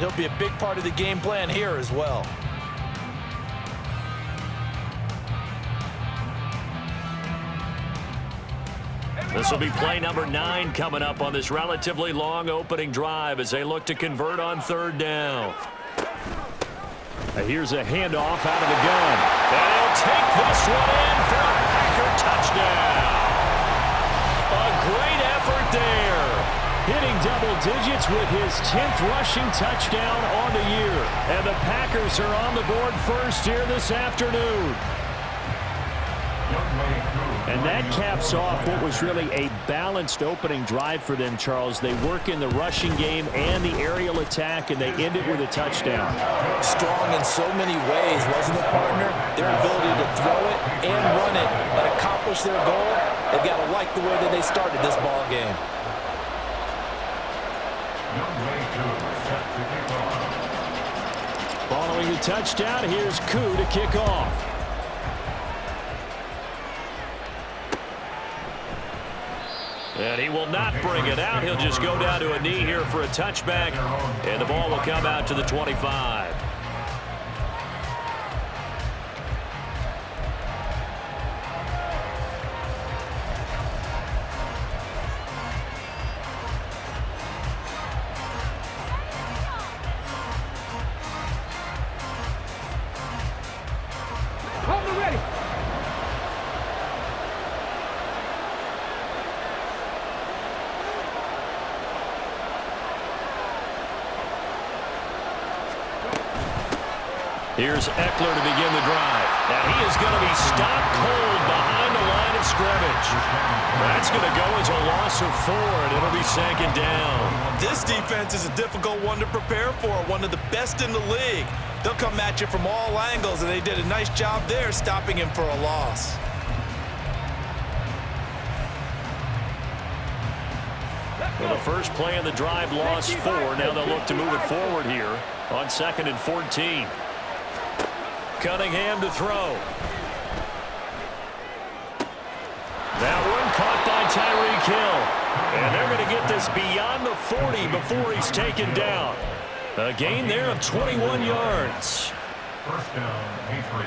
He'll be a big part of the game plan here as well. This will be play number 9 coming up on this relatively long opening drive as they look to convert on 3rd down. Here's a handoff out of the gun. And he'll take this one in for a Packer touchdown. A great effort there. Hitting double digits with his 10th rushing touchdown on the year. And the Packers are on the board first here this afternoon. And that caps off what was really a balanced opening drive for them, Charles. They work in the rushing game and the aerial attack, and they end it with a touchdown. Strong in so many ways, wasn't it, partner? Their ability to throw it and run it and accomplish their goal, they've got to like the way that they started this ball game. Following the touchdown, here's Koo to kick off. And he will not bring it out. He'll just go down to a knee here for a touchback. And the ball will come out to the 25. Here's Eckler to begin the drive. And he is going to be stopped cold behind the line of scrimmage. That's going to go as a loss of 4, and it'll be 2nd down. This defense is a difficult one to prepare for, one of the best in the league. They'll come at you from all angles, and they did a nice job there stopping him for a loss. Well, the first play of the drive lost 4. Now they'll look to move it forward here on 2nd and 14. Cunningham to throw. That one caught by Tyreek Hill. And they're going to get this beyond the 40 before he's taken down. A gain there of 21 yards.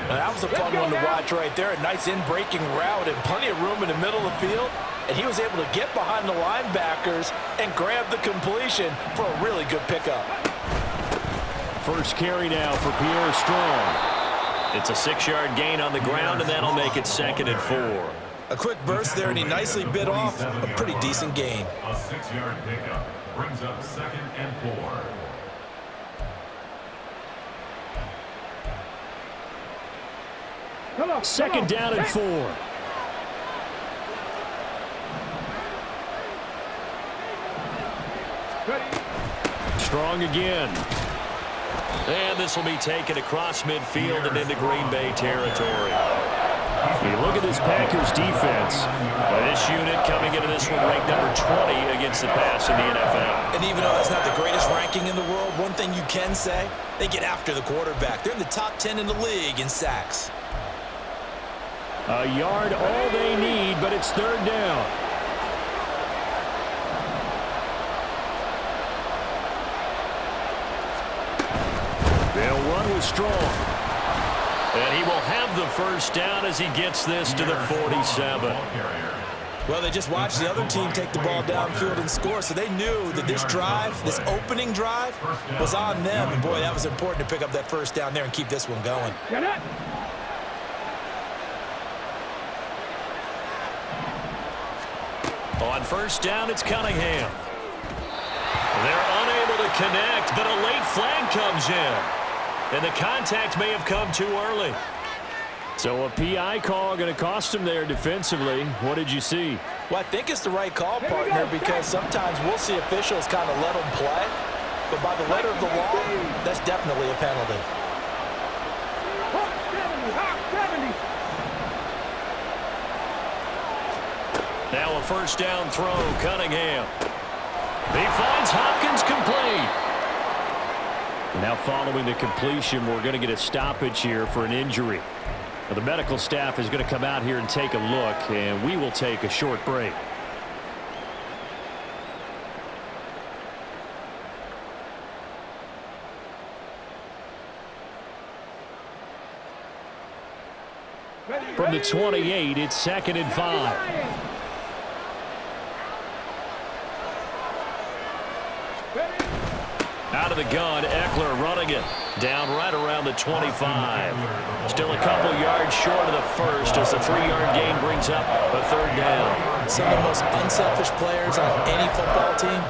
That was a fun one to watch right there. A nice in-breaking route and plenty of room in the middle of the field. And he was able to get behind the linebackers and grab the completion for a really good pickup. First carry now for Pierre Strong. It's a 6-yard gain on the ground, and that'll make it 2nd and 4. A quick burst there, and he nicely bit off a pretty decent gain. A 6-yard pickup brings up 2nd and 4. 2nd down and 4. Strong again. And this will be taken across midfield and into Green Bay territory. You look at this Packers defense. This unit coming into this one ranked number 20 against the pass in the NFL. And even though that's not the greatest ranking in the world, one thing you can say, they get after the quarterback. They're in the top 10 in the league in sacks. A yard all they need, but it's 3rd down. They'll run with Strong. And he will have the first down as he gets this to the 47. Well, they just watched the other team take the ball downfield and score, so they knew that this drive, this opening drive, was on them. And, boy, that was important to pick up that first down there and keep this one going. On first down, it's Cunningham. They're unable to connect, but a late flag comes in. And the contact may have come too early. So a PI call going to cost him there defensively. What did you see? Well, I think it's the right call, partner, because sometimes we'll see officials kind of let them play. But by the letter of the law, that's definitely a penalty. Now a first down throw, Cunningham. He finds Hopkins complete. Now following the completion, we're going to get a stoppage here for an injury. Now, the medical staff is going to come out here and take a look, and we will take a short break. From the 28, it's 2nd and 5. Out of the gun, Eckler running it. Down right around the 25. Still a couple yards short of the first as the 3-yard gain brings up a 3rd down. Some of the most unselfish players on any football team,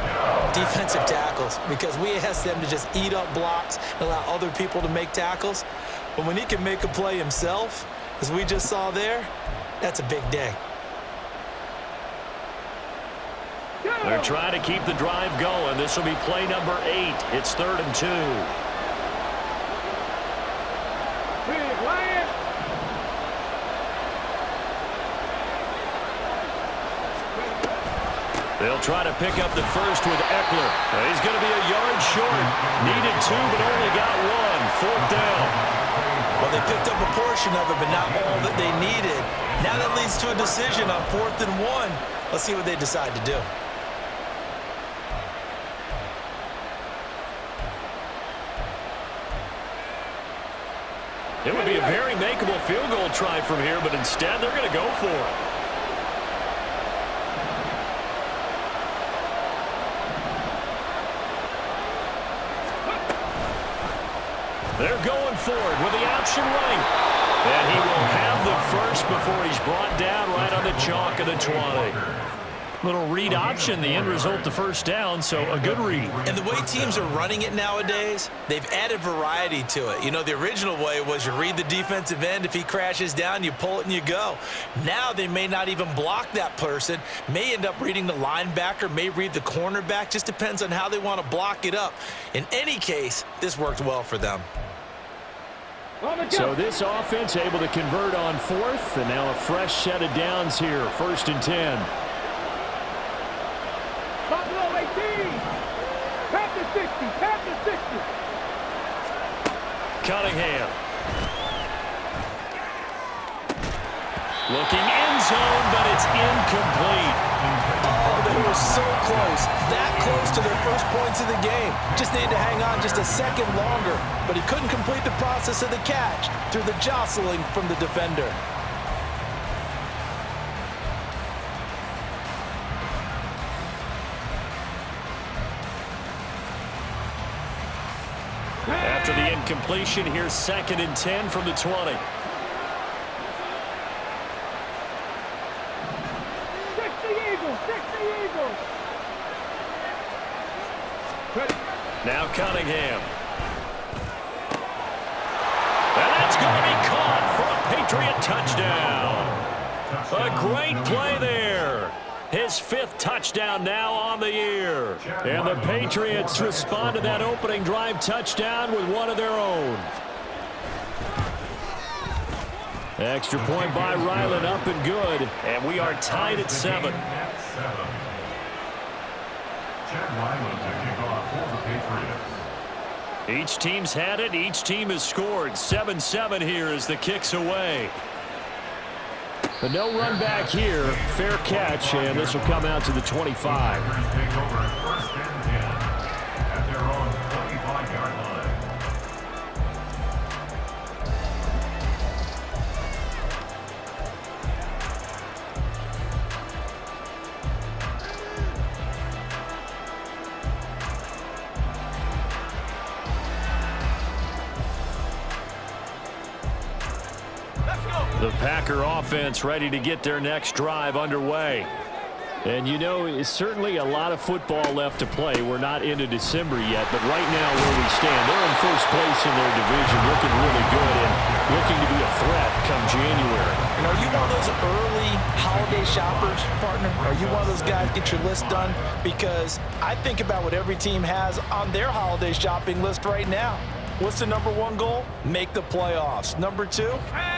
defensive tackles, because we ask them to just eat up blocks and allow other people to make tackles. But when he can make a play himself, as we just saw there, that's a big day. They're trying to keep the drive going. This will be play number 8. It's 3rd and 2. They'll try to pick up the first with Eckler. He's going to be a yard short. Needed 2, but only got 1. 4th down. Well, they picked up a portion of it, but not all that they needed. Now that leads to a decision on 4th and 1. Let's see what they decide to do. It would be a very makeable field goal try from here, but instead they're going to go for it. They're going for it with the option right. And he will have the first before he's brought down right on the chalk of the 20. Little read option, the end result, the first down, so a good read. And the way teams are running it nowadays, they've added variety to it. You know, the original way was you read the defensive end. If he crashes down, you pull it and you go. Now they may not even block that person, may end up reading the linebacker, may read the cornerback. Just depends on how they want to block it up. In any case, this worked well for them. So this offense able to convert on 4th, and now a fresh set of downs here, 1st and 10. Cunningham. Looking end zone, but it's incomplete. Oh, they were so close. That close to their first points of the game. Just needed to hang on just a second longer, but he couldn't complete the process of the catch through the jostling from the defender. After the incompletion, here's 2nd and 10 from the 20. Now Cunningham. And that's going to be caught for a Patriot touchdown. A great play there. His 5th touchdown now on the year. And the Patriots respond to that opening drive touchdown with one of their own. Extra point by Ryland, up and good. And we are tied at 7. Each team's had it. Each team has scored. 7-7 here as the kick's away. But no run back here. Fair catch, and this will come out to the 25. The Packer offense ready to get their next drive underway. And you know, it's certainly a lot of football left to play. We're not into December yet, but right now where we stand, they're in first place in their division, looking really good and looking to be a threat come January. And are you one of those early holiday shoppers, partner? Are you one of those guys get your list done? Because I think about what every team has on their holiday shopping list right now. What's the number 1 goal? Make the playoffs. Number 2,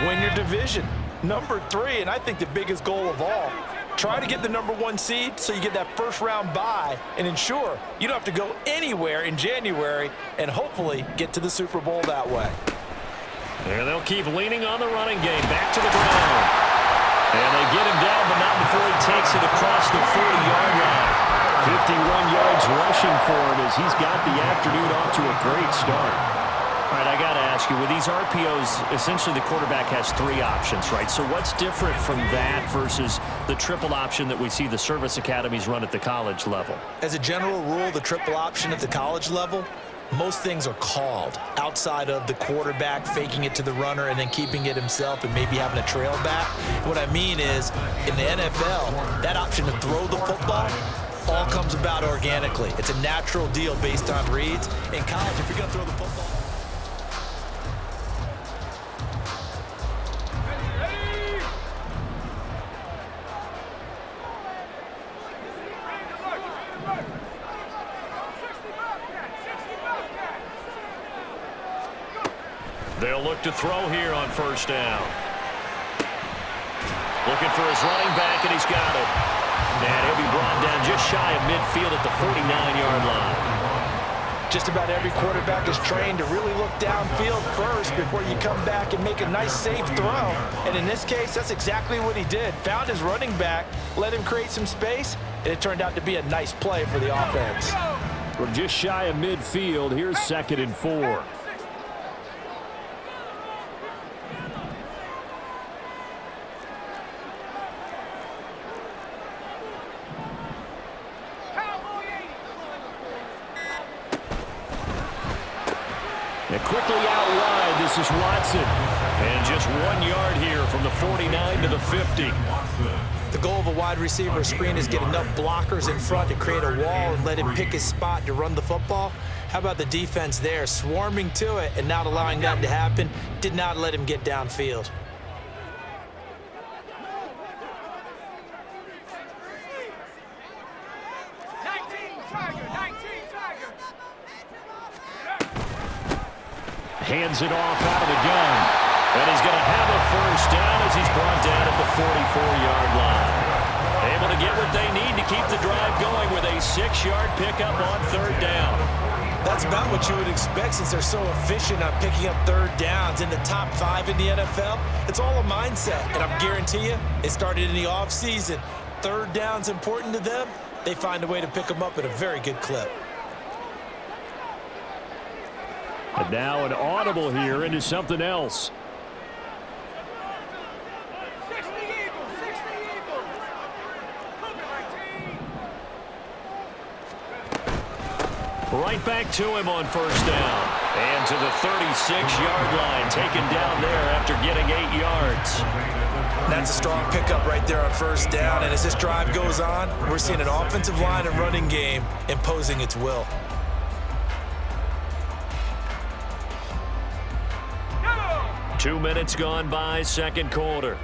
win your division. Number 3, and I think the biggest goal of all, try to get the number 1 seed so you get that first round bye and ensure you don't have to go anywhere in January and hopefully get to the Super Bowl that way. And they'll keep leaning on the running game. Back to the ground. And they get him down, but not before he takes it across the 40-yard line. 51 yards rushing for him as he's got the afternoon off to a great start. All right, I got to ask you, with these RPOs, essentially the quarterback has 3 options, right? So what's different from that versus the triple option that we see the service academies run at the college level? As a general rule, the triple option at the college level, most things are called outside of the quarterback faking it to the runner and then keeping it himself and maybe having a trail back. What I mean is, in the NFL, that option to throw the football all comes about organically. It's a natural deal based on reads. In college, if you're going to throw the football, they'll look to throw here on first down. Looking for his running back, and he's got it. And he'll be brought down just shy of midfield at the 49-yard line. just about every quarterback is trained to really look downfield first before you come back and make a nice, safe throw. And in this case, that's exactly what he did. Found his running back, let him create some space, and it turned out to be a nice play for the offense. From just shy of midfield, here's 2nd and 4. And quickly out wide, this is Watson. And just 1 yard here from the 49 to the 50. The goal of a wide receiver screen is get enough blockers in front to create a wall and let him pick his spot to run the football. How about the defense there, swarming to it and not allowing that to happen? Did not let him get downfield. Hands it off out of the gun. And he's going to have a first down as he's brought down at the 44-yard line. Able to get what they need to keep the drive going with a 6-yard pickup on 3rd down. That's about what you would expect since they're so efficient on picking up 3rd downs in the top 5 in the NFL. It's all a mindset, and I guarantee you, it started in the offseason. 3rd down's important to them. They find a way to pick them up at a very good clip. And now an audible here into something else. Right back to him on first down. And to the 36-yard line, taken down there after getting 8 yards. That's a strong pickup right there on first down. And as this drive goes on, we're seeing an offensive line and running game imposing its will. Two minutes gone by, 2nd quarter.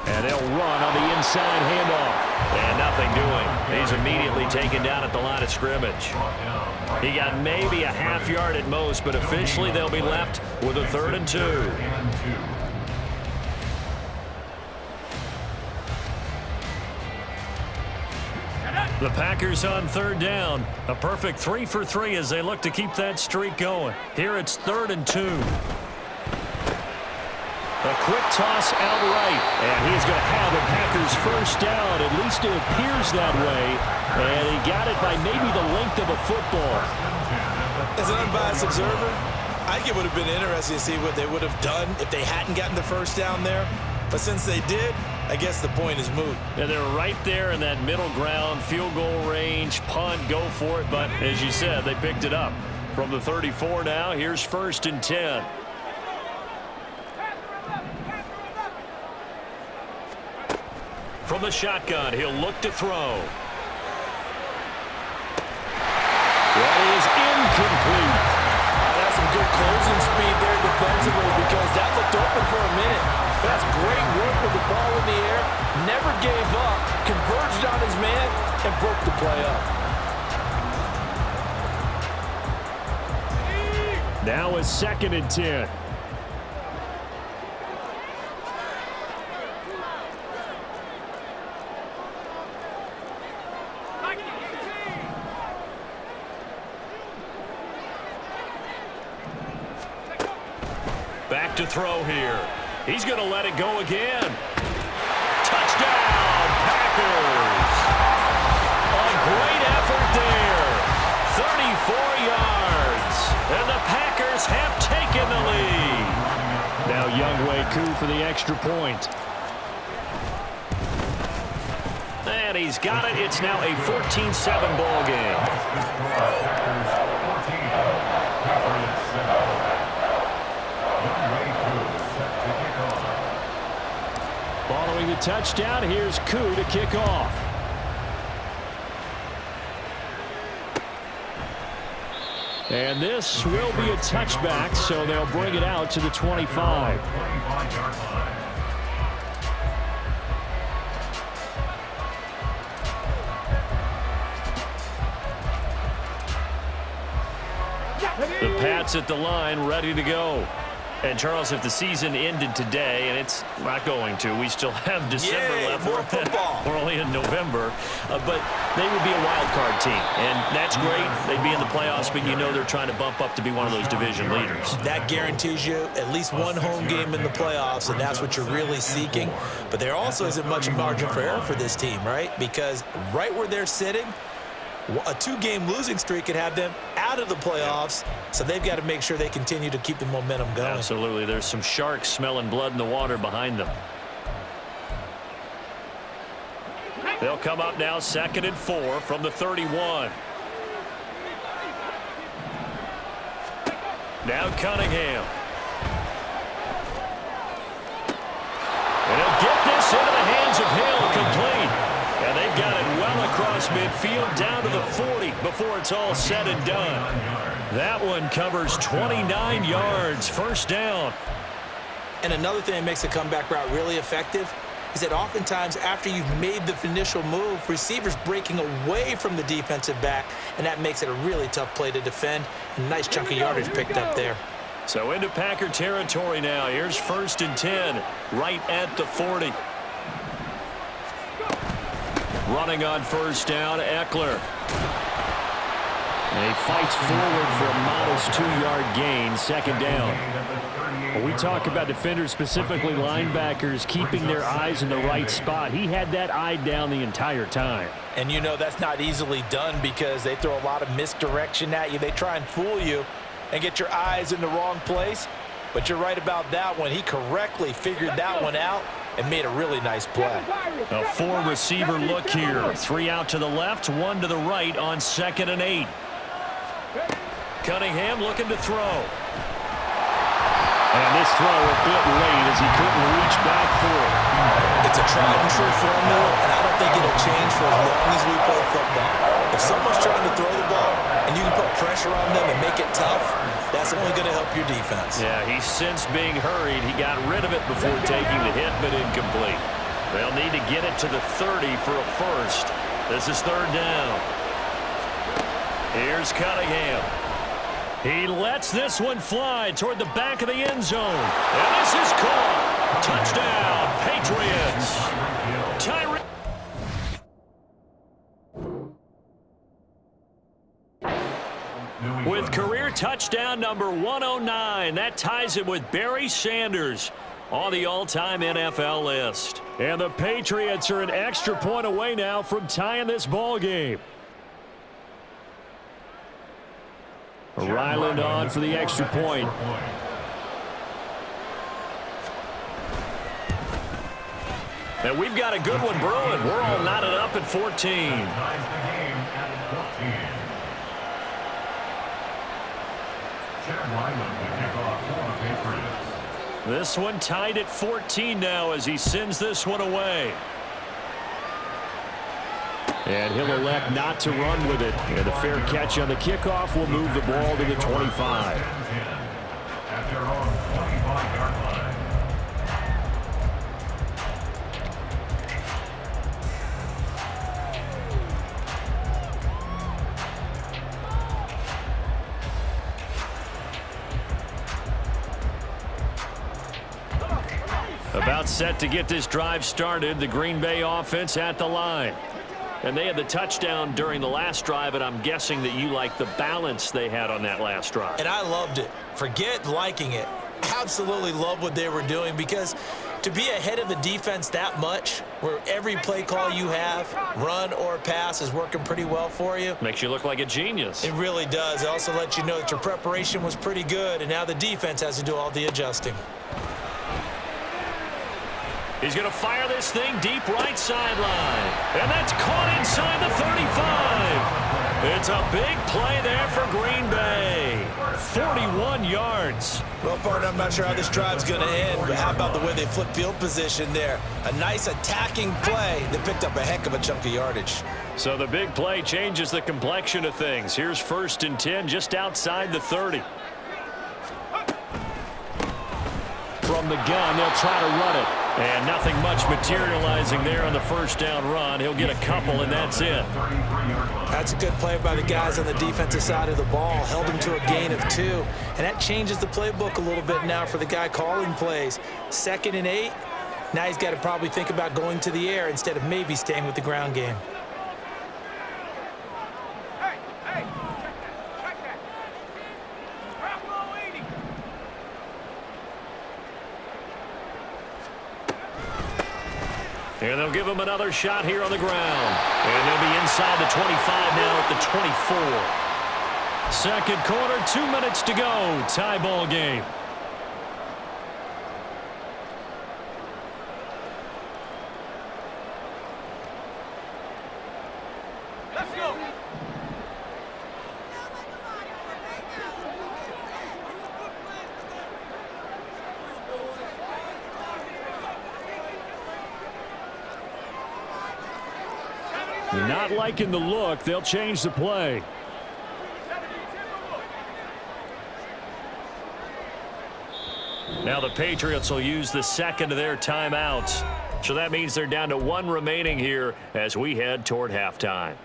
And they'll run on the inside handoff. And nothing doing. He's immediately taken down at the line of scrimmage. He got maybe a half yard at most, but officially they'll be left with a 3rd and 2. The Packers on 3rd down. A perfect 3 for 3 as they look to keep that streak going. Here it's 3rd and 2. A quick toss out right. And he's going to have the Packers first down. At least it appears that way. And he got it by maybe the length of a football. As an unbiased observer, I think it would have been interesting to see what they would have done if they hadn't gotten the first down there. But since they did, I guess the point is moot. And they're right there in that middle ground, field goal range, punt, go for it. But as you said, they picked it up. From the 34 now, here's 1st and 10. From the shotgun, he'll look to throw. That is incomplete. That's some good closing speed there defensively because that looked open for a minute. That's great work with the ball in the air. Never gave up, converged on his man, and broke the play up. Now a 2nd and 10. Back to throw here. He's going to let it go again. Touchdown, Packers. Koo for the extra point. And he's got it. It's now a 14-7 ball game. Following the touchdown, here's Koo to kick off. And this will be a touchback, so they'll bring it out to the 25. The Pats at the line, ready to go. And, Charles, if the season ended today, and it's not going to, we still have December left. More football. We're only in November. But they would be a wild card team. And that's great. They'd be in the playoffs, but you know they're trying to bump up to be one of those division leaders. That guarantees you at least one home game in the playoffs, and that's what you're really seeking. But there also isn't much margin for error for this team, right? Because right where they're sitting, a two-game losing streak could have them out of the playoffs, so they've got to make sure they continue to keep the momentum going. Absolutely. There's some sharks smelling blood in the water behind them. They'll come up now 2nd and 4 from the 31. Now Cunningham. And he'll get this into the hands of Hill, complete. And they've got it well across midfield down to the 40 before it's all said and done. That one covers 29 yards, first down. And another thing that makes a comeback route really effective is that oftentimes after you've made the initial move, receivers breaking away from the defensive back, and that makes it a really tough play to defend. A nice chunk of yardage picked up there. So into Packer territory now. Here's 1st and 10, right at the 40. Running on first down, Eckler. And he fights forward for a modest 2-yard gain, 2nd down. When we talk about defenders, specifically linebackers, keeping their eyes in the right spot, he had that eye down the entire time. And you know that's not easily done because they throw a lot of misdirection at you. They try and fool you and get your eyes in the wrong place. But you're right about that one. He correctly figured that one out and made a really nice play. A 4-receiver look here. 3 out to the left, 1 to the right on 2nd and 8. Cunningham looking to throw. And this throw a bit late as he couldn't reach back for it. It's a tried and true formula, and I don't think it'll change for as long as we play football. If someone's trying to throw the ball and you can put pressure on them and make it tough, that's only going to help your defense. Yeah, he sensed being hurried. He got rid of it before taking the hit, but incomplete. They'll need to get it to the 30 for a first. This is 3rd down. Here's Cunningham. He lets this one fly toward the back of the end zone. And this is caught. Touchdown, Patriots. Tyree. With career touchdown number 109, that ties it with Barry Sanders on the all-time NFL list. And the Patriots are an extra point away now from tying this ball game. Ryland on for the extra point. And we've got a good one brewing. We're all knotted up at 14. This one tied at 14 now as he sends this one away. And he'll elect not to run with it. And a fair catch on the kickoff will move the ball to the 25. At their own 25-yard line. About set to get this drive started, the Green Bay offense at the line. And they had the touchdown during the last drive, and I'm guessing that you like the balance they had on that last drive. And I loved it. Forget liking it. Absolutely love what they were doing, because to be ahead of the defense that much, where every play call you have, run or pass, is working pretty well for you. Makes you look like a genius. It really does. It also lets you know that your preparation was pretty good, and now the defense has to do all the adjusting. He's going to fire this thing deep right sideline. And that's caught inside the 35. It's a big play there for Green Bay. 41 yards. Well, partner, I'm not sure how this drive's going to end, but how about the way they flip field position there? A nice attacking play that picked up a heck of a chunk of yardage. So the big play changes the complexion of things. Here's 1st and 10 just outside the 30. From the gun, they'll try to run it. And nothing much materializing there on the 1st down run. He'll get a couple, and that's it. That's a good play by the guys on the defensive side of the ball. Held him to a gain of 2. And that changes the playbook a little bit now for the guy calling plays. 2nd and 8. Now he's got to probably think about going to the air instead of maybe staying with the ground game. And they'll give him another shot here on the ground. And they'll be inside the 25 now at the 24. 2nd quarter, 2 minutes to go. Tie ball game. Let's go. Not liking the look. They'll change the play. Now the Patriots will use the 2nd of their timeouts. So that means they're down to 1 remaining here as we head toward halftime.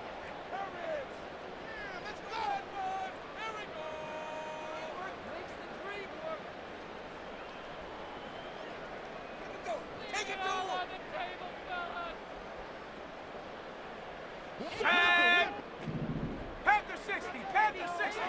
Panther 60, Panther 60.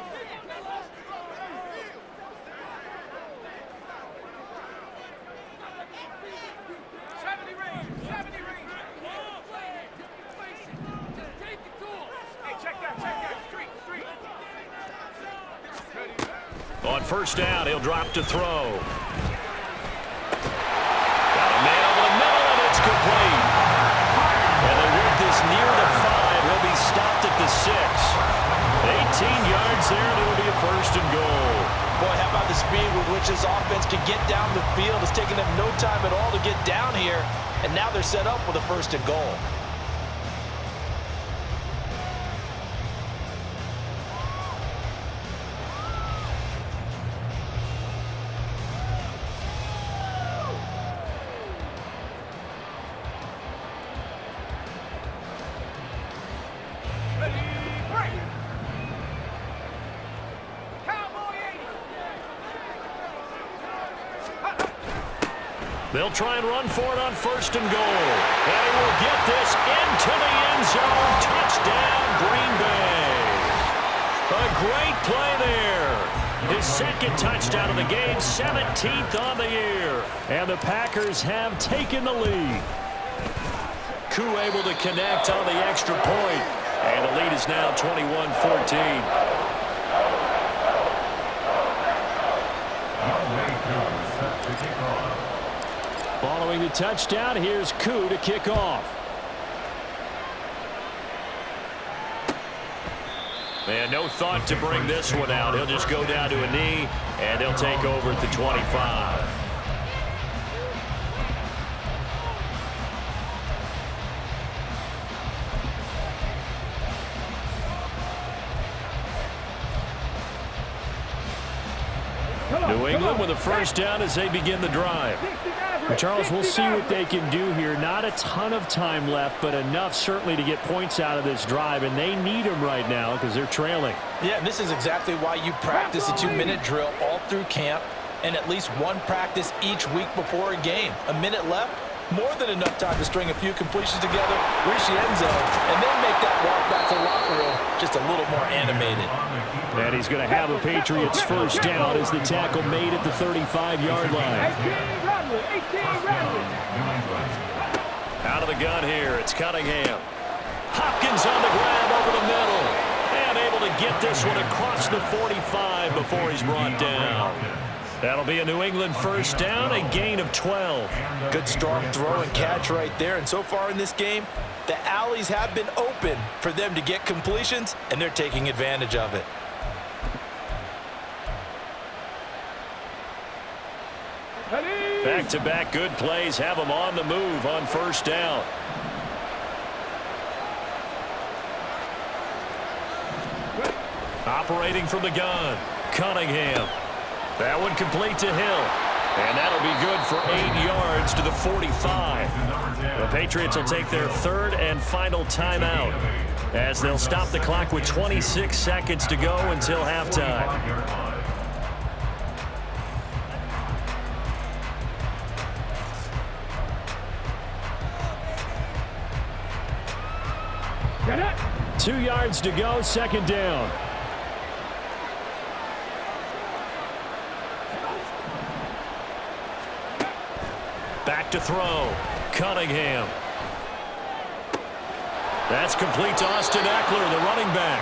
On 1st down, he'll drop to throw. Got a man over the middle, and it's complete. And they work this near the 5. He'll be stopped at the 6. 18 yards there, and it'll be a 1st and goal. Boy, how about the speed with which this offense can get down the field? It's taken them no time at all to get down here, and now they're set up with a 1st and goal. They'll try and run for it on 1st and goal. And he will get this into the end zone. Touchdown, Green Bay. A great play there. His 2nd touchdown of the game, 17th on the year. And the Packers have taken the lead. Koo able to connect on the extra point. And the lead is now 21-14. Following the touchdown, here's Koo to kick off. And no thought to bring this one out. He'll just go down to a knee, and they'll take over at the 25. New England with a 1st down as they begin the drive. Charles, we'll see what they can do here. Not a ton of time left, but enough certainly to get points out of this drive, and they need them right now because they're trailing. Yeah, and this is exactly why you practice a 2-minute drill all through camp and at least 1 practice each week before a game. A minute left, more than enough time to string a few completions together, reach the end zone, and then make that walk back to the locker room just a little more animated. And he's going to have a Patriots 1st down as the tackle made at the 35-yard line. Out of the gun here, it's Cunningham. Hopkins on the grab over the middle. And able to get this one across the 45 before he's brought down. That'll be a New England first down, a gain of 12. Good strong throw and catch right there. And so far in this game, the alleys have been open for them to get completions, and they're taking advantage of it. Back-to-back good plays have them on the move on first down. Operating from the gun, Cunningham. That one complete to Hill. And that'll be good for 8 yards to the 45. The Patriots will take their third and final timeout as they'll stop the clock with 26 seconds to go until halftime. Get it! 2 yards to go, second down. Back to throw. Cunningham. That's complete to Austin Eckler, the running back.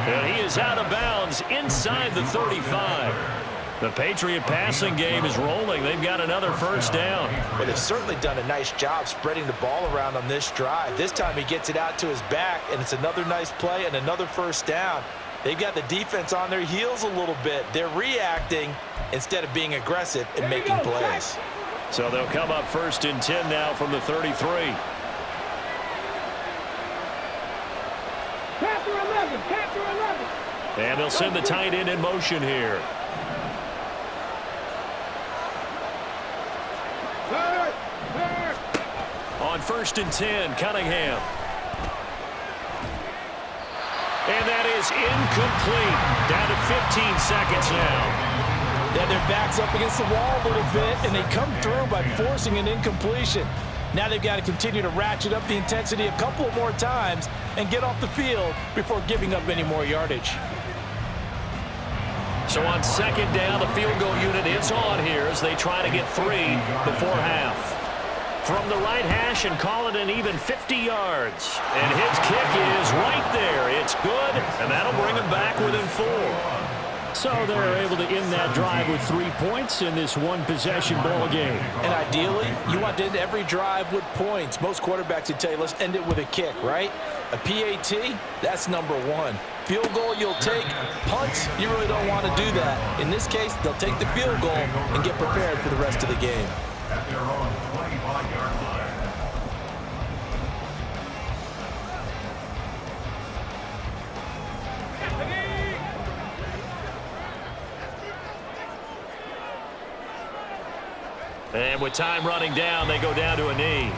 And he is out of bounds inside the 35. The Patriot passing game is rolling. They've got another first down. But they've certainly done a nice job spreading the ball around on this drive. This time he gets it out to his back, and it's another nice play and another first down. They've got the defense on their heels a little bit. They're reacting instead of being aggressive and making plays. So they'll come up first and 10 now from the 33. Capture 11, capture 11. And they'll send the tight end in motion here. On first and 10, Cunningham. And that is incomplete. Down to 15 seconds now. Yeah, their back's up against the wall a little bit, and they come through by forcing an incompletion. Now they've got to continue to ratchet up the intensity a couple more times and get off the field before giving up any more yardage. So on second down, the field goal unit is on here as they try to get 3 before half. From the right hash and call it an even 50 yards. And his kick is right there. It's good, and that'll bring him back within 4. So they're able to end that drive with 3 points in this one-possession ball game. And ideally, you want to end every drive with points. Most quarterbacks would tell you, let's end it with a kick, right? A PAT, that's number 1. Field goal you'll take. Punts, you really don't want to do that. In this case, they'll take the field goal and get prepared for the rest of the game. At their own 25-yard line. And with time running down, they go down to a knee.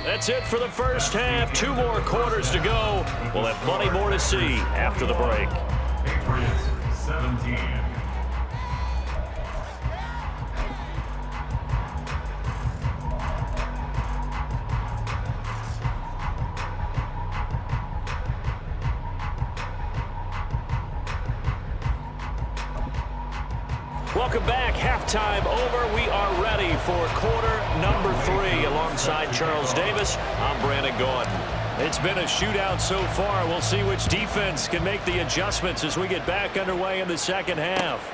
That's it for the first half. 2 more quarters to go. We'll have plenty more to see after the break. Patriots 17. Welcome back. Halftime over. We are ready for quarter number 3. Alongside Charles Davis, I'm Brandon Gordon. It's been a shootout so far. We'll see which defense can make the adjustments as we get back underway in the second half.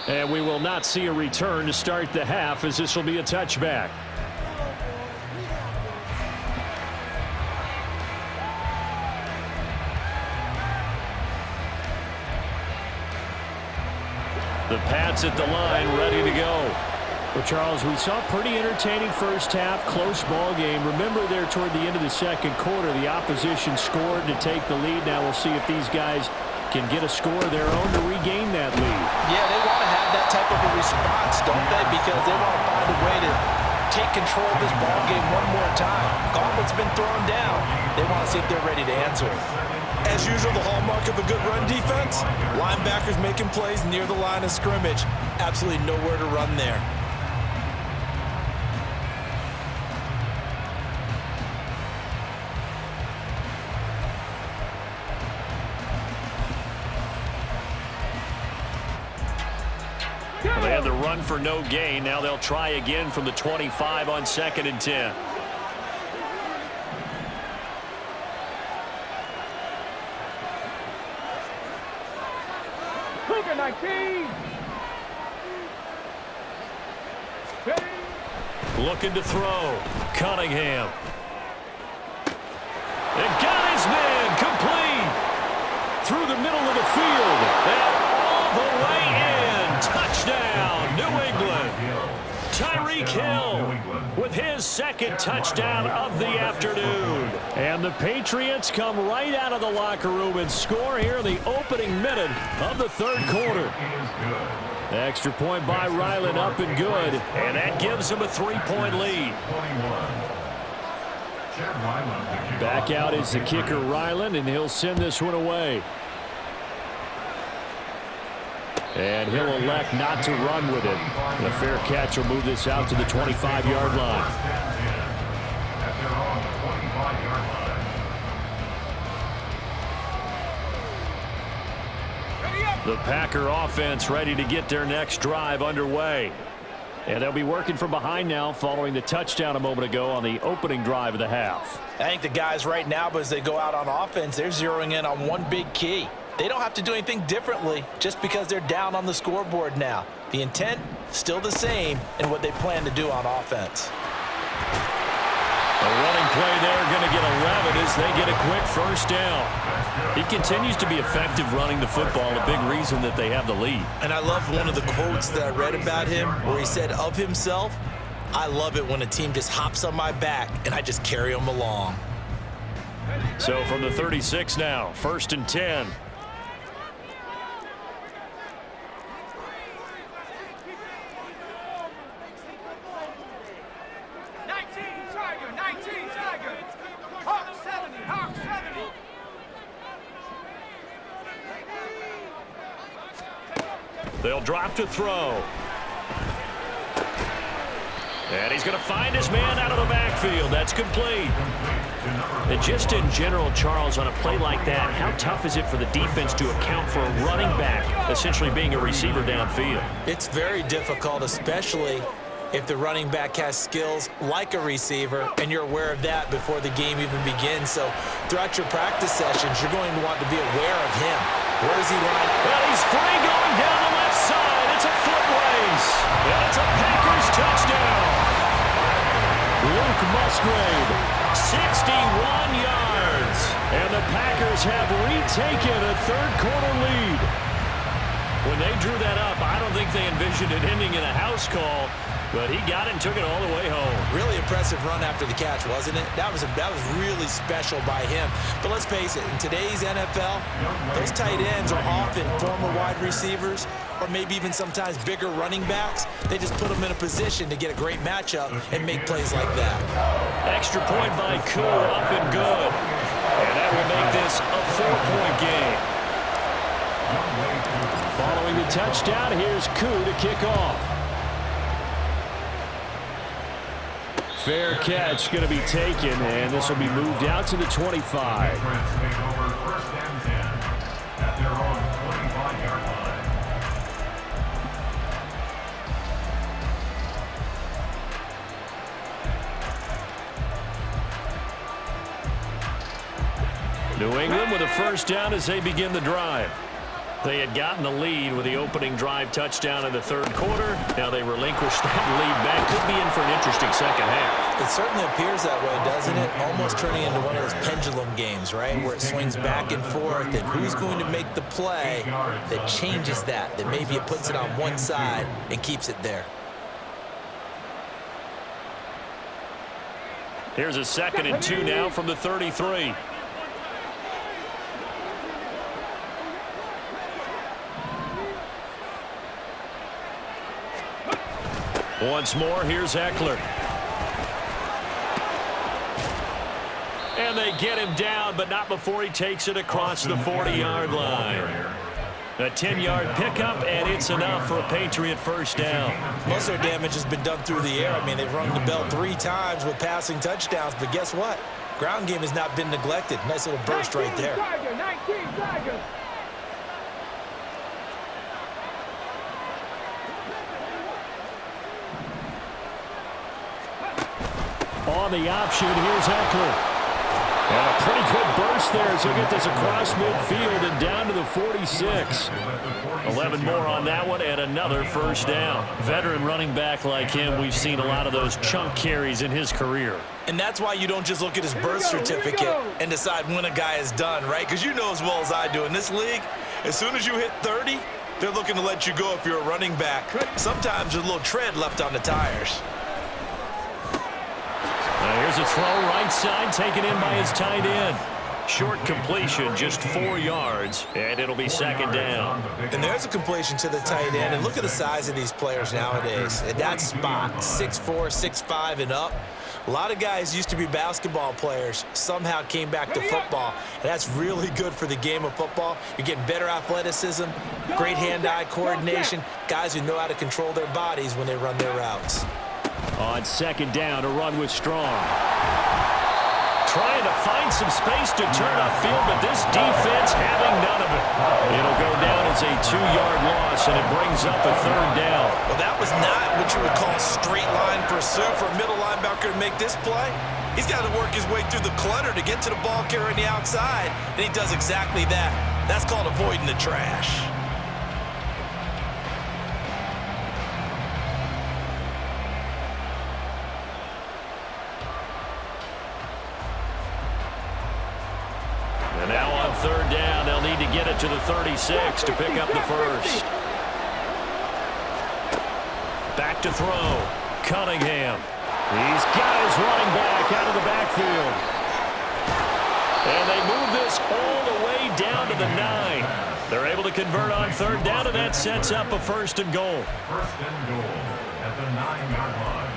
And we will not see a return to start the half, as this will be a touchback. The Pats at the line, ready to go. Well, Charles, we saw a pretty entertaining first half, close ball game. Remember there toward the end of the second quarter, the opposition scored to take the lead. Now we'll see if these guys can get a score of their own to regain that lead. Yeah, they want to have that type of a response, don't they? Because they want to find a way to take control of this ball game one more time. Gauntlet's been thrown down. They want to see if they're ready to answer it. As usual, the hallmark of a good run defense, linebackers making plays near the line of scrimmage. Absolutely nowhere to run there. They had the run for no gain. Now they'll try again from the 25 on second and 10. Tiger 19. Looking to throw. Cunningham. And got his man complete. Through the middle of the field. And all the way in. Touchdown, New England. Tyreek Hill with his second touchdown of the afternoon. And the Patriots come right out of the locker room and score here in the opening minute of the third quarter. Extra point by Ryland, up and good. And that gives him a 3-point lead. Back out is the kicker, Ryland, and he'll send this one away. And he'll elect not to run with it. And a fair catch will move this out to the 25-yard line. The Packer offense ready to get their next drive underway. And they'll be working from behind now following the touchdown a moment ago on the opening drive of the half. I think the guys right now, but as they go out on offense, they're zeroing in on one big key. They don't have to do anything differently just because they're down on the scoreboard now. The intent, still the same in what they plan to do on offense. A running play there, going to get 11 as they get a quick first down. He continues to be effective running the football, a big reason that they have the lead. And I love one of the quotes that I read about him where he said of himself, "I love it when a team just hops on my back and I just carry them along." So from the 36 now, 1st and 10. They'll drop to throw. And he's going to find his man out of the backfield. That's complete. And just in general, Charles, on a play like that, how tough is it for the defense to account for a running back essentially being a receiver downfield? It's very difficult, especially if the running back has skills like a receiver, and you're aware of that before the game even begins. So throughout your practice sessions, you're going to want to be aware of him. Where is he lined? Well, he's free going down the left side. It's a foot race. And it's a Packers touchdown. Luke Musgrave, 61 yards. And the Packers have retaken a third-quarter lead. When they drew that up, I don't think they envisioned it ending in a house call, but he got it and took it all the way home. Really impressive run after the catch, wasn't it? That was really special by him. But let's face it, in today's NFL, those tight ends are often former wide receivers or maybe even sometimes bigger running backs. They just put them in a position to get a great matchup and make plays like that. Extra point by Koo, up and good. And that will make this a 4-point game. Following the touchdown, here's Koo to kick off. Fair catch going to be taken, and this will be moved out to the 25. New England with a first down as they begin the drive. They had gotten the lead with the opening drive touchdown in the third quarter. Now they relinquish that lead back. Could be in for an interesting second half. It certainly appears that way, doesn't it? Almost turning into one of those pendulum games, right? Where it swings back and forth, and who's going to make the play that changes that maybe it puts it on one side and keeps it there. Here's a 2nd and 2 now from the 33. Once more, here's Eckler. And they get him down, but not before he takes it across the 40-yard line. A 10-yard pickup, and it's enough for a Patriot first down. Most of their damage has been done through the air. I mean, they've rung the bell 3 times with passing touchdowns, but guess what? Ground game has not been neglected. Nice little burst right there. 19 Tigers. On the option, here's Eckler. And a pretty good burst there, so get this across midfield and down to the 46. 11 more on that one and another first down. Veteran running back like him, we've seen a lot of those chunk carries in his career. And that's why you don't just look at his birth certificate and decide when a guy is done, right? Because you know as well as I do, in this league, as soon as you hit 30, they're looking to let you go if you're a running back. Sometimes there's a little tread left on the tires. Here's a throw right side taken in by his tight end. Short completion, just 4 yards, and it'll be second down. And there's a completion to the tight end. And look at the size of these players nowadays. At that spot, 6'4", 6'5", and up. A lot of guys used to be basketball players, somehow came back to football. And that's really good for the game of football. You're getting better athleticism, great hand-eye coordination, guys who know how to control their bodies when they run their routes. On second down, a run with Strong. Trying to find some space to turn upfield, but this defense having none of it. It'll go down as a 2-yard loss, and it brings up a third down. Well, that was not what you would call straight line pursuit for a middle linebacker to make this play. He's got to work his way through the clutter to get to the ball carrier on the outside, and he does exactly that. That's called avoiding the trash. And now on third down, they'll need to get it to the 36 to pick up the first. Back to throw. Cunningham. He's got his running back out of the backfield. And they move this all the way down to the 9. They're able to convert on third down, and that sets up a first and goal. First and goal at the 9-yard line.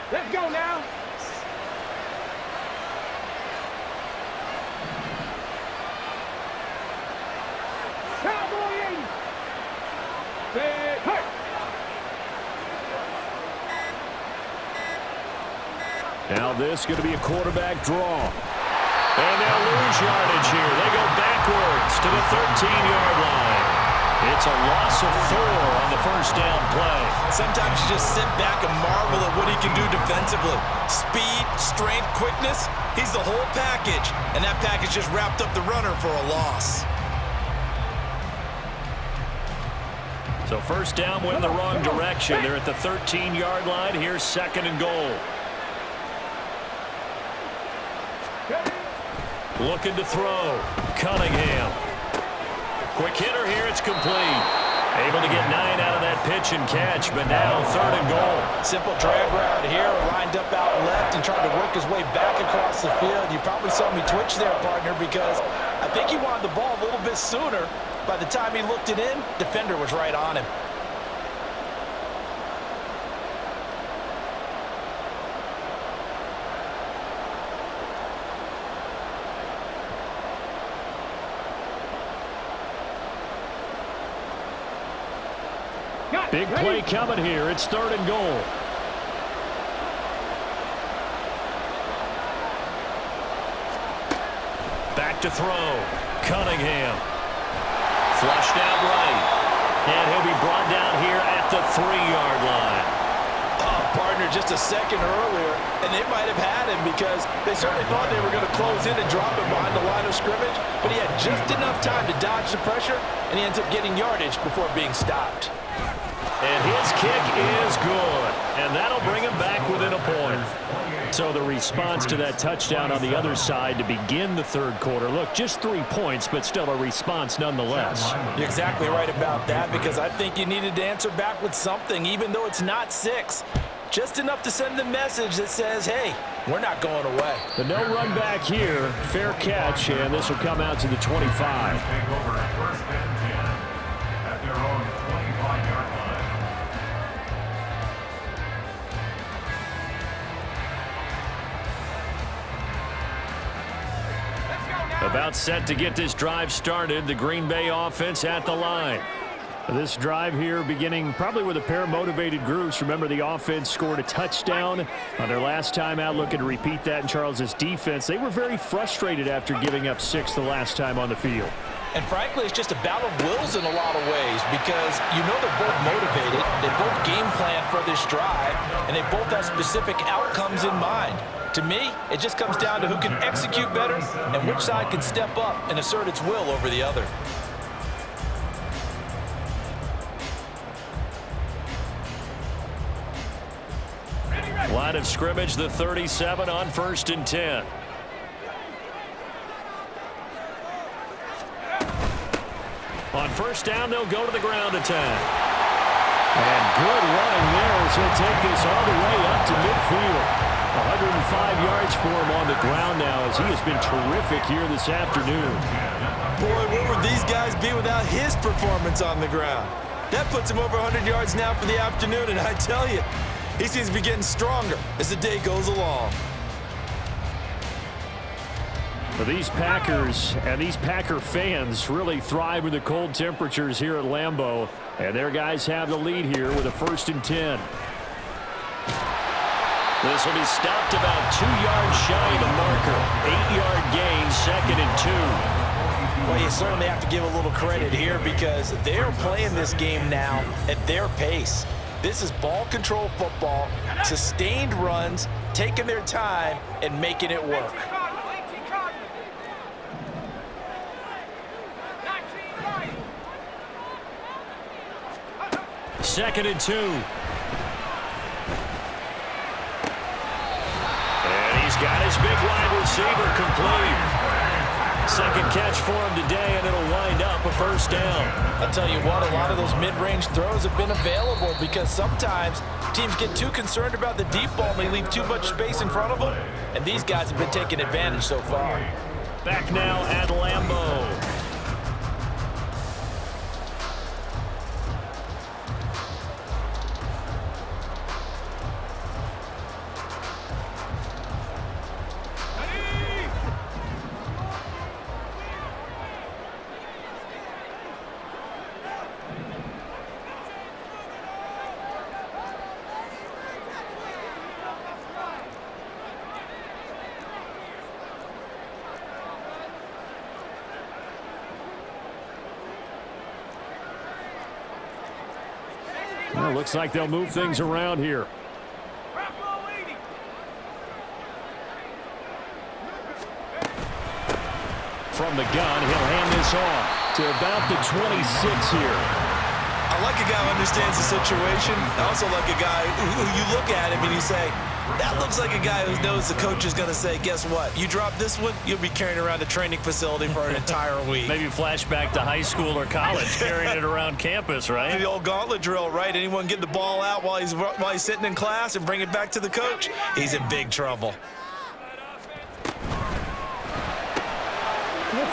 Let's go now. Cowboy 80. Say, hey. Now this is going to be a quarterback draw. And they'll lose yardage here. They go backwards to the 13-yard line. It's a loss of 4 on the first down play. Sometimes you just sit back and marvel at what he can do defensively. Speed, strength, quickness, he's the whole package. And that package just wrapped up the runner for a loss. So first down went in the wrong direction. They're at the 13-yard line. Here's second and goal. Looking to throw. Cunningham. Quick hitter here. It's complete. Able to get 9 out of that pitch and catch, but now third and goal. Simple drag route here, lined up out left and tried to work his way back across the field. You probably saw me twitch there, partner, because I think he wanted the ball a little bit sooner. By the time he looked it in, defender was right on him. Big play coming here. It's third and goal. Back to throw. Cunningham. Flushed out right. And he'll be brought down here at the 3-yard line. Partner, just a second earlier, and they might have had him because they certainly thought they were going to close in and drop him behind the line of scrimmage, but he had just enough time to dodge the pressure, and he ends up getting yardage before being stopped. And his kick is good, and that'll bring him back within a point. So the response to that touchdown on the other side to begin the third quarter. Look, just 3 points, but still a response nonetheless. You're exactly right about that, because I think you needed to answer back with something, even though it's not 6. Just enough to send the message that says, hey, we're not going away. The no run back here, fair catch, and this will come out to the 25. Take over first and 10 at their own 25-yard line. About set to get this drive started. The Green Bay offense at the line. This drive here beginning probably with a pair of motivated groups. Remember, the offense scored a touchdown on their last time out. Looking to repeat that in Charles's defense. They were very frustrated after giving up 6 the last time on the field. And frankly, it's just a battle of wills in a lot of ways because you know they're both motivated, they both game plan for this drive, and they both have specific outcomes in mind. To me, it just comes down to who can execute better and which side can step up and assert its will over the other. Line of scrimmage, the 37 on 1st and 10. On 1st down, they'll go to the ground attack. And good running there as he'll take this all the way up to midfield. 105 yards for him on the ground now as he has been terrific here this afternoon. Boy, what would these guys be without his performance on the ground? That puts him over 100 yards now for the afternoon, and I tell you, he seems to be getting stronger as the day goes along. Well, these Packers and these Packer fans really thrive in the cold temperatures here at Lambeau, and their guys have the lead here with a 1st and 10. This will be stopped about 2 yards shy of the marker. 8-yard gain, 2nd and 2. Well, you certainly have to give a little credit here because they're playing this game now at their pace. This is ball control football, sustained runs, taking their time and making it work. 2nd and 2. And he's got his big wide receiver complete. Second catch for him today, and it'll wind up a 1st down. I'll tell you what, a lot of those mid-range throws have been available because sometimes teams get too concerned about the deep ball and they leave too much space in front of them, and these guys have been taking advantage so far. Back now at Lambeau. Well, looks like they'll move things around here. From the gun, he'll hand this off to about the 26 here. I like a guy who understands the situation. I also like a guy who you look at him and you say, that looks like a guy who knows the coach is going to say, guess what? You drop this one, you'll be carrying around a training facility for an entire week. Maybe flashback to high school or college, carrying it around campus, right? The old gauntlet drill, right? Anyone get the ball out while he's sitting in class and bring it back to the coach? He's in big trouble.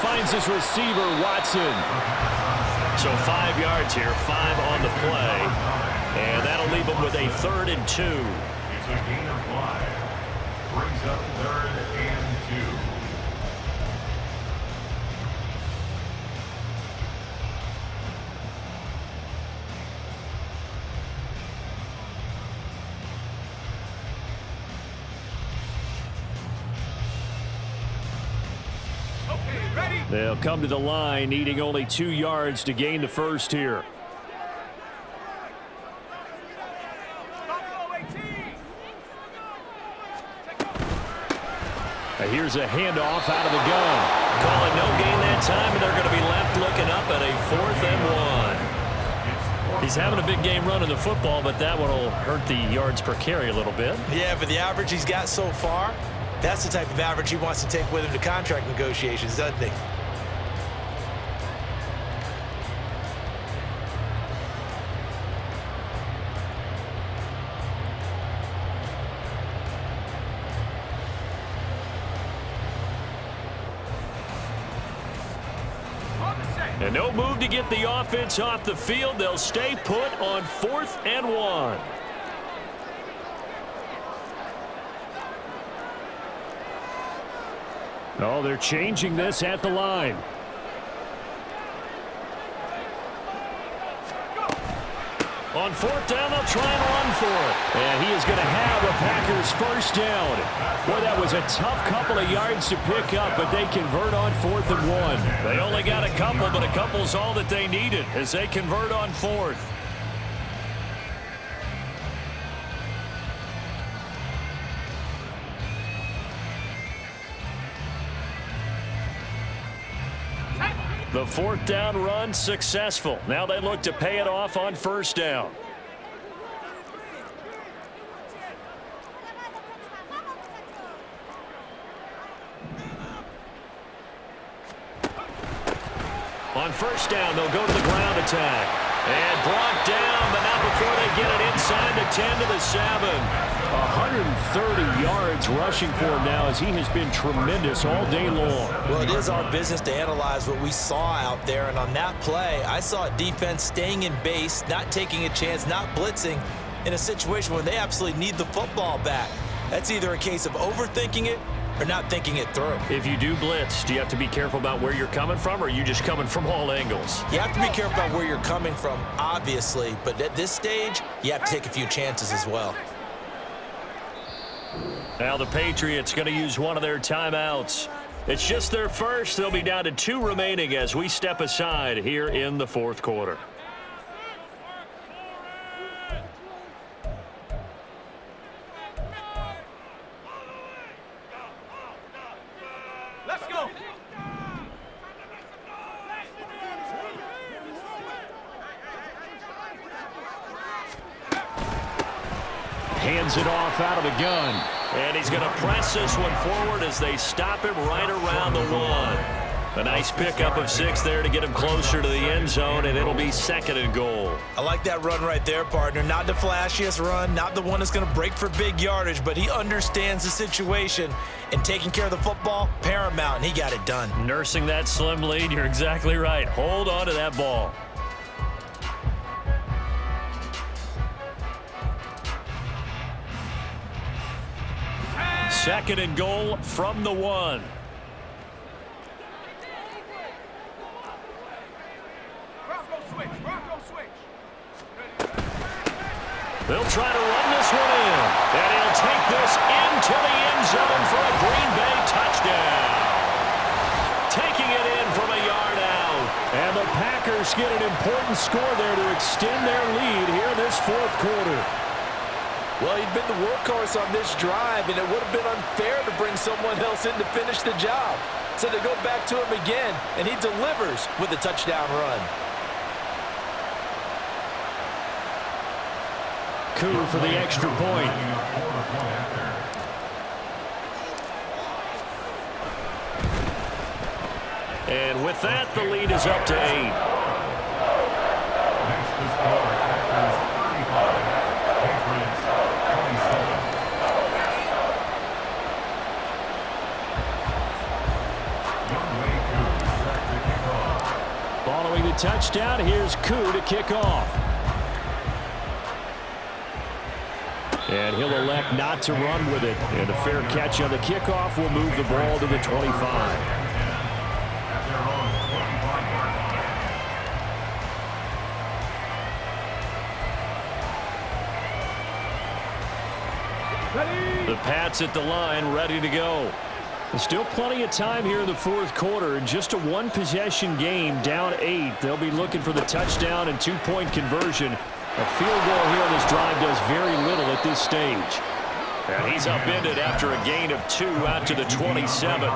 Finds his receiver, Watson. So 5 yards here, 5 on the play. And that'll leave him with a 3rd and 2. It's a gain of 5. Brings up 3rd and 2. They'll come to the line, needing only 2 yards to gain the 1st here. And here's a handoff out of the gun. Call it no gain that time, and they're going to be left looking up at a 4th and 1. He's having a big game running the football, but that one will hurt the yards per carry a little bit. Yeah, but the average he's got so far, that's the type of average he wants to take with him to contract negotiations, doesn't he? And no move to get the offense off the field. They'll stay put on 4th and 1. Oh, they're changing this at the line. On fourth down, they'll try and run for it. And he is going to have a Packers first down. Boy, that was a tough couple of yards to pick up, but they convert on 4th and 1. They only got a couple, but a couple's all that they needed as they convert on 4th. The 4th down run successful. Now they look to pay it off on first down. On first down, they'll go to the ground attack. And brought down, but not before they get it inside the 10 to the 7. 130 yards rushing for him now as he has been tremendous all day long. Well, it is our business to analyze what we saw out there, and on that play, I saw a defense staying in base, not taking a chance, not blitzing in a situation where they absolutely need the football back. That's either a case of overthinking it or not thinking it through. If you do blitz, do you have to be careful about where you're coming from, or are you just coming from all angles? You have to be careful about where you're coming from, obviously, but at this stage, you have to take a few chances as well. Now the Patriots going to use one of their timeouts. It's just their first. They'll be down to 2 remaining as we step aside here in the 4th quarter. Let's go. Hands it off out of the gun. And he's going to press this one forward as they stop him right around the 1. A nice pickup of 6 there to get him closer to the end zone, and it'll be 2nd and goal. I like that run right there, partner. Not the flashiest run, not the one that's going to break for big yardage, but he understands the situation, and taking care of the football, paramount, and he got it done. Nursing that slim lead, you're exactly right. Hold on to that ball. Second and goal from the 1. They'll try to run this one in. And he'll take this into the end zone for a Green Bay touchdown. Taking it in from a yard out. And the Packers get an important score there to extend their lead here in this 4th quarter. Well, he'd been the workhorse on this drive, and it would have been unfair to bring someone else in to finish the job. So they go back to him again, and he delivers with a touchdown run. Coup for the extra point. And with that, the lead is up to 8. Next to score, Packers 35, Patriots 27. Youngway Koo set to kick off. Following the touchdown, here's Koo to kick off. And he'll elect not to run with it. And a fair catch on the kickoff will move the ball to the 25. At their own 25-yard line. The Pats at the line, ready to go. There's still plenty of time here in the 4th quarter. In just a 1-possession game, down 8. They'll be looking for the touchdown and 2-point conversion. A field goal here on this drive does very little at this stage. And he's upended after a gain of 2 out to the 27.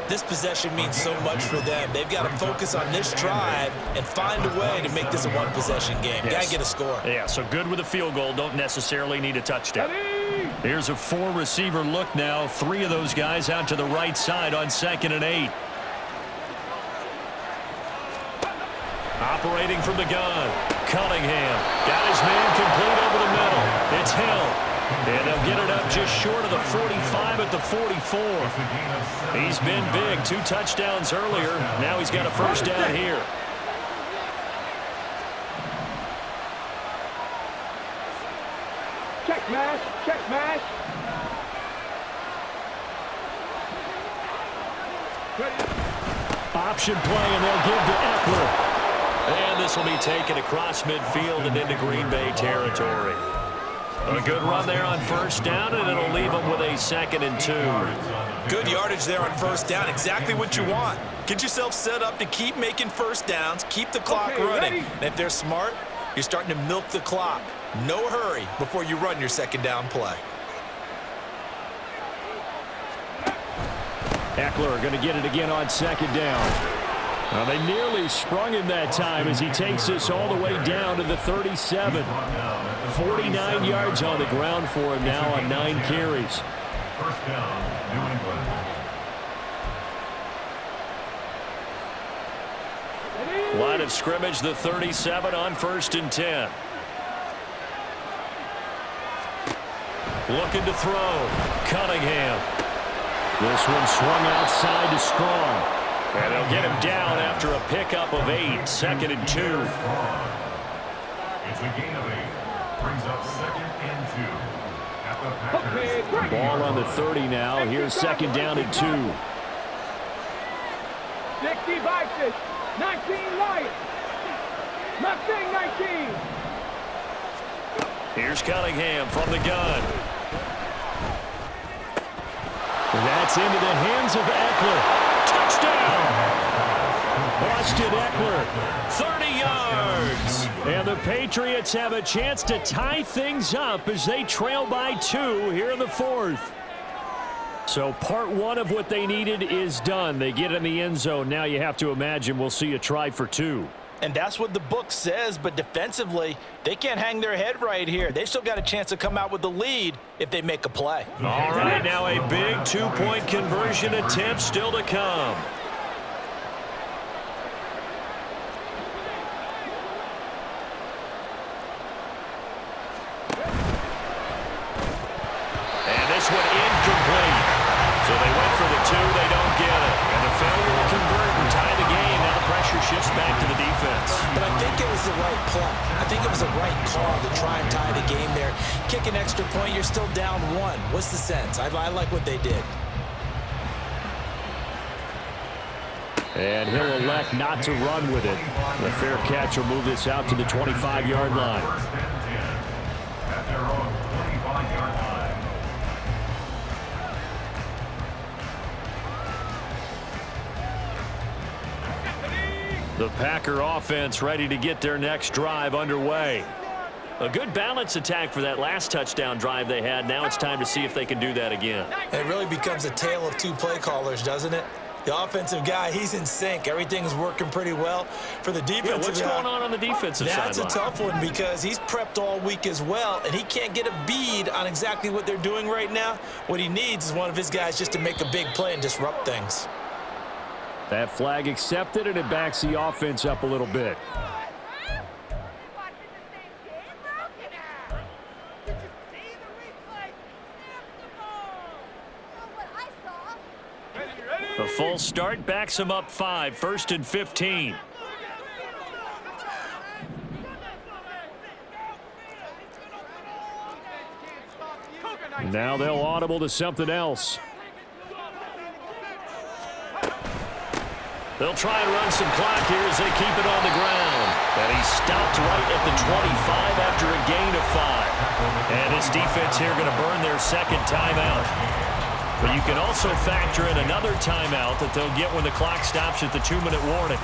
This possession means so much for them. They've got to focus on this drive and find a way to make this a 1-possession game. Yes. Got to get a score. Yeah, so good with a field goal. Don't necessarily need a touchdown. Here's a 4-receiver look now. 3 of those guys out to the right side on 2nd and 8. Operating from the gun. Cunningham got his man complete over the middle. It's Hill. And they'll get it up just short of the 45 at the 44. He's been big. 2 touchdowns earlier. Now he's got a first down here. Check smash. Check smash. Option play, and they'll give to Eckler. And the this will be taken across midfield and into Green Bay territory. A good run there on first down, and it'll leave them with a 2nd and 2. Good yardage there on first down. Exactly what you want. Get yourself set up to keep making first downs, keep the clock running. And if they're smart, you're starting to milk the clock. No hurry before you run your 2nd down play. Eckler going to get it again on 2nd down. Well, they nearly sprung him that time as he takes this all the way down to the 37. 49 yards on the ground for him now on 9 carries. First down, New England. Line of scrimmage, the 37 on 1st and 10. Looking to throw. Cunningham. This one swung outside to Strong. And they'll get him down after a pickup of 8. 2nd and 2. It's a gain of 8. Brings up 2nd and 2. At the Packers. Ball on the 30 now. Here's 2nd down and 2. 60 Vikings, 19 Lions. Mustang 19. Here's Cunningham from the gun. And that's into the hands of Eckler. Touchdown! Austin Eckler, 30 yards. And the Patriots have a chance to tie things up as they trail by 2 here in the 4th. So part 1 of what they needed is done. They get in the end zone. Now you have to imagine we'll see a try for 2. And that's what the book says, but defensively, they can't hang their head right here. They've still got a chance to come out with the lead if they make a play. All right, now a big 2-point conversion attempt still to come. And this one incomplete. So they went for the 2, they don't get it. And the failure to convert and tie the game. Now the pressure shifts back to the defense. But I think it was the right play. I think it was the right call to try and tie the game there. Kick an extra point, you're still down 1. What's the sense? I like what they did. And he'll elect not to run with it. The fair catch will move this out to the 25-yard line. First and 10. At their own 25-yard line. The Packer offense ready to get their next drive underway. A good balance attack for that last touchdown drive they had. Now it's time to see if they can do that again. It really becomes a tale of 2 play callers, doesn't it? The offensive guy, he's in sync. Everything's working pretty well. For the defensive what's going on the defensive side? That's a tough one because he's prepped all week as well, and he can't get a bead on exactly what they're doing right now. What he needs is one of his guys just to make a big play and disrupt things. That flag accepted, and it backs the offense up a little bit. The full start backs him up 5, 1st and 15. Now they'll audible to something else. They'll try and run some clock here as they keep it on the ground. And he's stopped right at the 25 after a gain of 5. And this defense here going to burn their 2nd timeout. But you can also factor in another timeout that they'll get when the clock stops at the 2-minute warning.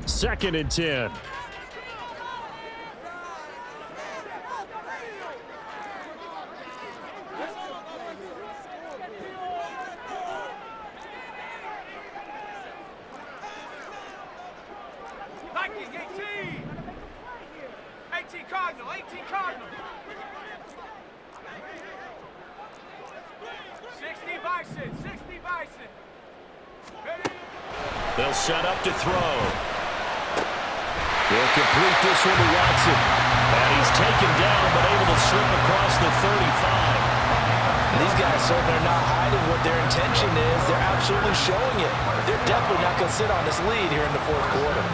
Second and 10. Viking 18. 18 Cardinal, 18 Cardinal. 60 Bison, 60 Bison. They'll set up to throw. They'll complete this one to Watson. And he's taken down, but able to slip across the 35. And these guys certainly are not hiding what their intention is. They're absolutely showing it. They're definitely not going to sit on this lead here in the 4th quarter.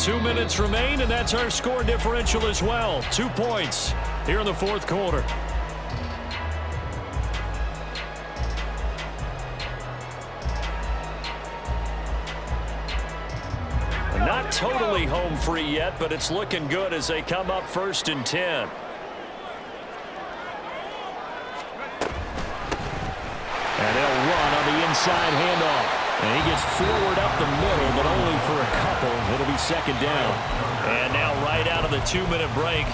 2 minutes remain, and that's our score differential as well. 2 points here in the fourth quarter. Not totally home free yet, but it's looking good as they come up 1st and 10. And they'll run on the inside handoff. And he gets forward up the middle, but only for a couple. It'll be 2nd down. And now right out of the 2-minute break,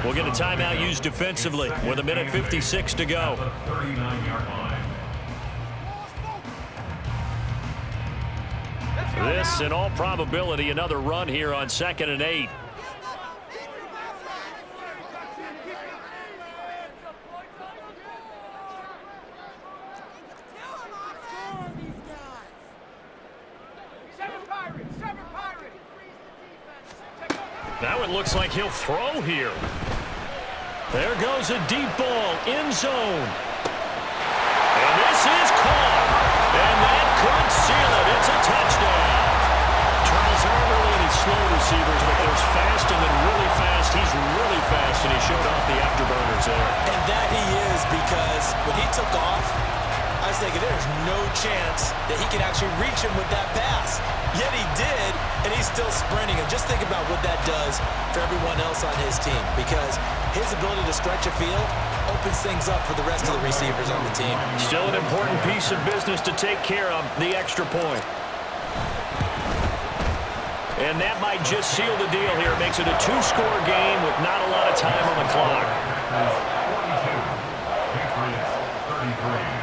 we'll get a timeout used defensively with 1:56 to go. 39-yard line. This, in all probability, another run here on 2nd and 8. Now it looks like he'll throw here. There goes a deep ball, end zone. And this is caught. And that could seal it. It's a touchdown. Charles, there aren't really any slow receivers, but there's fast and then really fast. He's really fast, and he showed off the afterburners there. And that he is, because when he took off, I was thinking there's no chance that he can actually reach him with that pass. Yet he did, and he's still sprinting. And just think about what that does for everyone else on his team, because his ability to stretch a field opens things up for the rest of the receivers on the team. Still an important piece of business to take care of, the extra point. And that might just seal the deal here. It makes it a 2-score game with not a lot of time on the clock. 42. Patriots 33.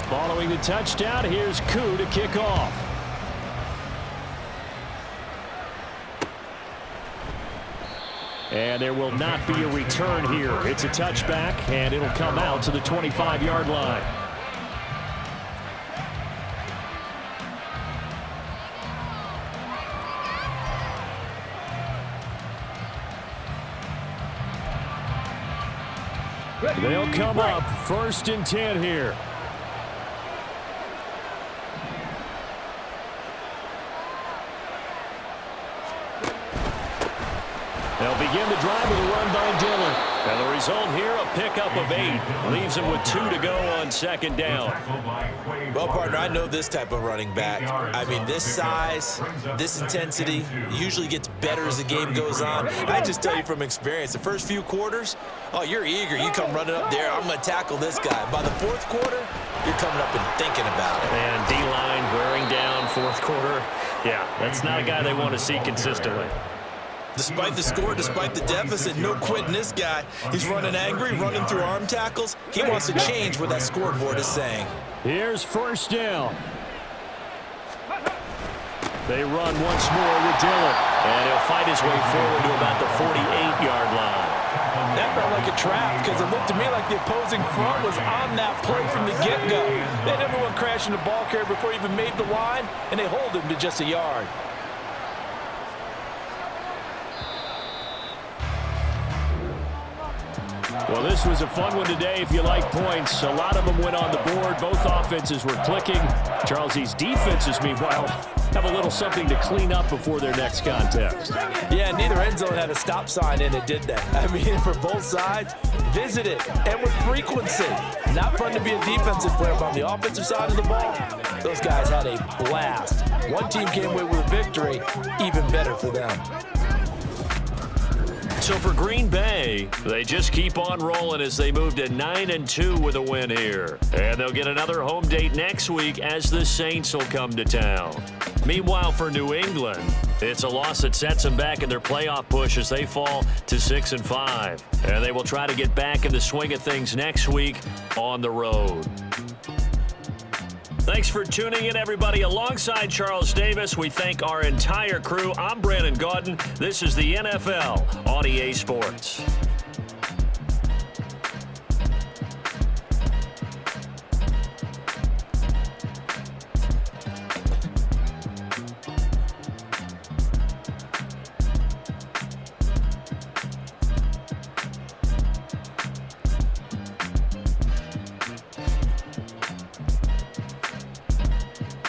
Following the touchdown, here's Koo to kick off. And there will not be a return here. It's a touchback, and it'll come out to the 25-yard line. They'll come up 1st and 10 here. They'll begin the drive with a run by Dillon. And the result here, a pickup of 8. Leaves him with 2 to go on 2nd down. Well, partner, I know this type of running back. I mean, this size, this intensity usually gets better as the game goes on. And I just tell you from experience, the first few quarters, oh, you're eager. You come running up there, I'm going to tackle this guy. By the 4th quarter, you're coming up and thinking about it. And D-line wearing down 4th quarter. Yeah, that's not a guy they want to see consistently. Despite the score, despite the deficit, no quitting this guy. He's running angry, running through arm tackles. He wants to change what that scoreboard is saying. Here's 1st down. They run once more with Dillon. And he'll fight his way forward to about the 48-yard line. That felt like a trap, because it looked to me like the opposing front was on that play from the get-go. They had everyone crashing the ball carrier before he even made the line, and they hold him to just a yard. Well, this was a fun one today if you like points. A lot of them went on the board. Both offenses were clicking. Charles's defenses, meanwhile, have a little something to clean up before their next contest. Yeah, neither end zone had a stop sign in it, did they? I mean, for both sides, visit it, and with frequency. Not fun to be a defensive player, but on the offensive side of the ball, those guys had a blast. One team came away with a victory, even better for them. So for Green Bay, they just keep on rolling as they move to 9-2 with a win here. And they'll get another home date next week as the Saints will come to town. Meanwhile, for New England, it's a loss that sets them back in their playoff push as they fall to 6-5. And they will try to get back in the swing of things next week on the road. Thanks for tuning in, everybody. Alongside Charles Davis, we thank our entire crew. I'm Brandon Gaudin. This is the NFL on EA Sports.